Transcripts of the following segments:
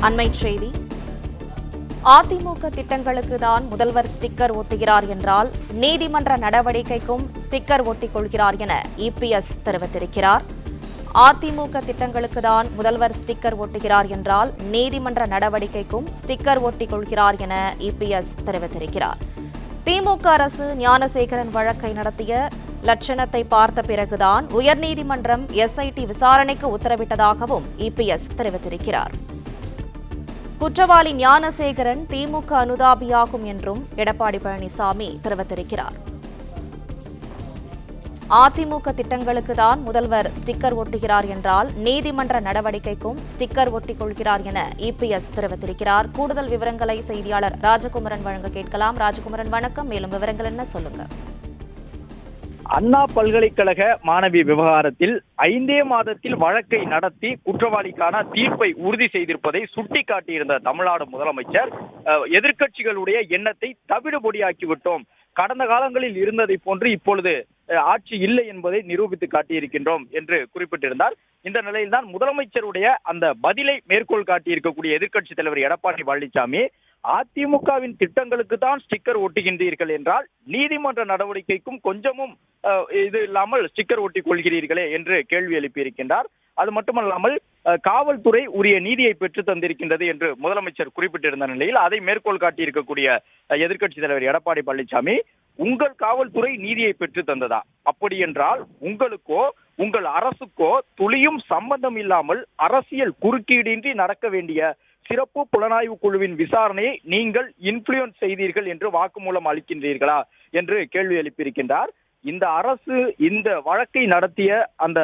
அண்மைச் செய்தி. அதிமுக திட்டங்களுக்கு தான் முதல்வர் ஸ்டிக்கர் ஒட்டுகிறார் என்றால் நீதிமன்ற நடவடிக்கைக்கும் ஸ்டிக்கர் ஒட்டிக் கொள்கிறார் என இபிஎஸ் தெரிவித்திருக்கிறார். அதிமுக திட்டங்களுக்கு தான் முதல்வர் ஸ்டிக்கர் ஒட்டுகிறார் என்றால் நீதிமன்ற நடவடிக்கைக்கும் ஸ்டிக்கர் ஒட்டிக் கொள்கிறார் என இபிஎஸ் தெரிவித்திருக்கிறார். திமுக அரசு ஞானசேகரன் வழக்கை நடத்திய லட்சணத்தை பார்த்த பிறகுதான் உயர்நீதிமன்றம் எஸ்ஐடி விசாரணைக்கு உத்தரவிட்டதாகவும் இபிஎஸ் தெரிவித்திருக்கிறார். குற்றவாளி ஞானசேகரன் திமுக அனுதாபியாகும் என்றும் எடப்பாடி பழனிசாமி தெரிவித்திருக்கிறார். அதிமுக திட்டங்களுக்கு தான் முதல்வர் ஸ்டிக்கர் ஒட்டுகிறார் என்றால் நீதிமன்ற நடவடிக்கைக்கும் ஸ்டிக்கர் ஒட்டிக் கொள்கிறார் என இபிஎஸ் தெரிவித்திருக்கிறார். கூடுதல் விவரங்களை செய்தியாளர் ராஜகுமரன் வழங்க கேட்கலாம். ராஜகுமரன் வணக்கம். மேலும் விவரங்கள் என்ன சொல்லுங்க? அண்ணா பல்கலைக்கழக மாணவி விவகாரத்தில் 5 மாதத்தில் வழக்கை நடத்தி குற்றவாளிக்கான தீர்ப்பை உறுதி செய்திருப்பதை சுட்டிக்காட்டியிருந்த தமிழ்நாடு முதலமைச்சர் எதிர்க்கட்சிகளுடைய எண்ணத்தை தவிடுபொடியாக்கிவிட்டோம், கடந்த காலங்களில் இருந்ததை போன்று இப்பொழுது ஆட்சி இல்லை என்பதை நிரூபித்து காட்டியிருக்கின்றோம் என்று குறிப்பிட்டிருந்தார். இந்த நிலையில்தான் முதலமைச்சருடைய அந்த பதிலை மேற்கோள் காட்டியிருக்கக்கூடிய எதிர்க்கட்சித் தலைவர் எடப்பாடி பழனிசாமி, அதிமுகவின் திட்டங்களுக்கு தான் ஸ்டிக்கர் ஒட்டுகின்றீர்கள் என்றால் நீதிமன்ற நடவடிக்கைக்கும் கொஞ்சமும் இது இல்லாமல் ஸ்டிக்கர் ஒட்டிக் கொள்கிறீர்களே என்று கேள்வி எழுப்பியிருக்கின்றார். அது மட்டுமல்லாமல் காவல்துறை உரிய நீதியை பெற்று தந்திருக்கின்றது என்று முதலமைச்சர் குறிப்பிட்டிருந்த நிலையில் அதை மேற்கோள் காட்டியிருக்கக்கூடிய எதிர்க்கட்சித் தலைவர் எடப்பாடி பழனிசாமி, உங்கள் காவல்துறை நீதியை பெற்று தந்ததா? அப்படி என்றால் உங்களுக்கோ உங்கள் அரசுக்கோ துளியும் சம்பந்தம் இல்லாமல் அரசியல் குறுக்கீடின்றி நடக்க வேண்டிய சிறப்பு புலனாய்வு குழுவின் விசாரணையை நீங்கள் இன்ஃப்ளூயன்ஸ் செய்தீர்கள் என்று வாக்குமூலம் அளிக்கின்றீர்களா என்று கேள்வி எழுப்பியிருக்கின்றார். இந்த அரசு இந்த வழக்கை நடத்திய அந்த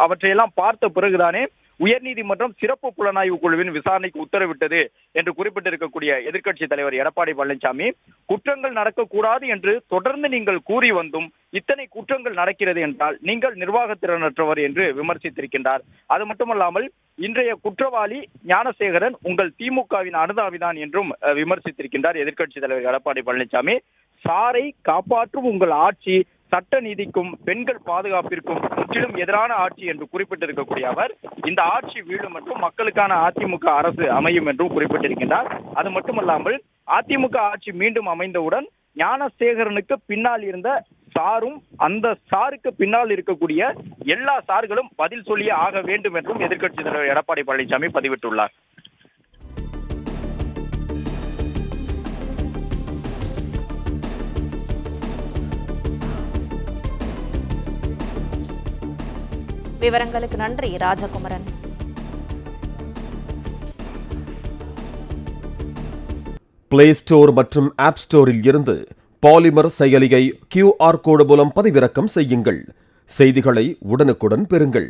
அவற்றையெல்லாம் பார்த்த பிறகுதானே உயர்நீதிமன்றம் சிறப்பு புலனாய்வு குழுவின் விசாரணைக்கு உத்தரவிட்டது என்று குறிப்பிட்டிருக்கக்கூடிய எதிர்க்கட்சி தலைவர் எடப்பாடி பழனிசாமி, குற்றங்கள் நடக்கக்கூடாது என்று தொடர்ந்து நீங்கள் கூறி வந்தும் இத்தனை குற்றங்கள் நடக்கிறது என்றால் நீங்கள் நிர்வாகத்திறனற்றவர் என்று விமர்சித்திருக்கின்றார். அது மட்டுமல்லாமல் இன்றைய குற்றவாளி ஞானசேகரன் உங்கள் திமுகவின் அனுதாபிதான் என்றும் விமர்சித்திருக்கின்றார் எதிர்க்கட்சி தலைவர் எடப்பாடி பழனிசாமி. சாரை காப்பாற்றும் உங்கள் ஆட்சி சட்ட நீதிக்கும் பெண்கள் பாதுகாப்பிற்கும் முற்றிலும் எதிரான ஆட்சி என்று குறிப்பிட்டிருக்கக்கூடிய அவர், இந்த ஆட்சி வீழும் என்றும் மக்களுக்கான அதிமுக அரசு அமையும் என்றும் குறிப்பிட்டிருக்கின்றார். அது மட்டுமல்லாமல் அதிமுக ஆட்சி மீண்டும் அமைந்தவுடன் ஞானசேகரனுக்கு பின்னால் இருந்த சாரும் அந்த சாருக்கு பின்னால் இருக்கக்கூடிய எல்லா சார்களும் பதில் சொல்லியே ஆக வேண்டும் என்றும் எதிர்க்கட்சி தலைவர் எடப்பாடி பழனிசாமி பதிவிட்டுள்ளார். விவரங்களுக்கு நன்றி ராஜகுமரன். பிளே ஸ்டோர் மற்றும் ஆப் ஸ்டோரில் இருந்து பாலிமர் செயலியை QR கோடு மூலம் பதிவிறக்கம் செய்யுங்கள். செய்திகளை உடனுக்குடன் பெறுங்கள்.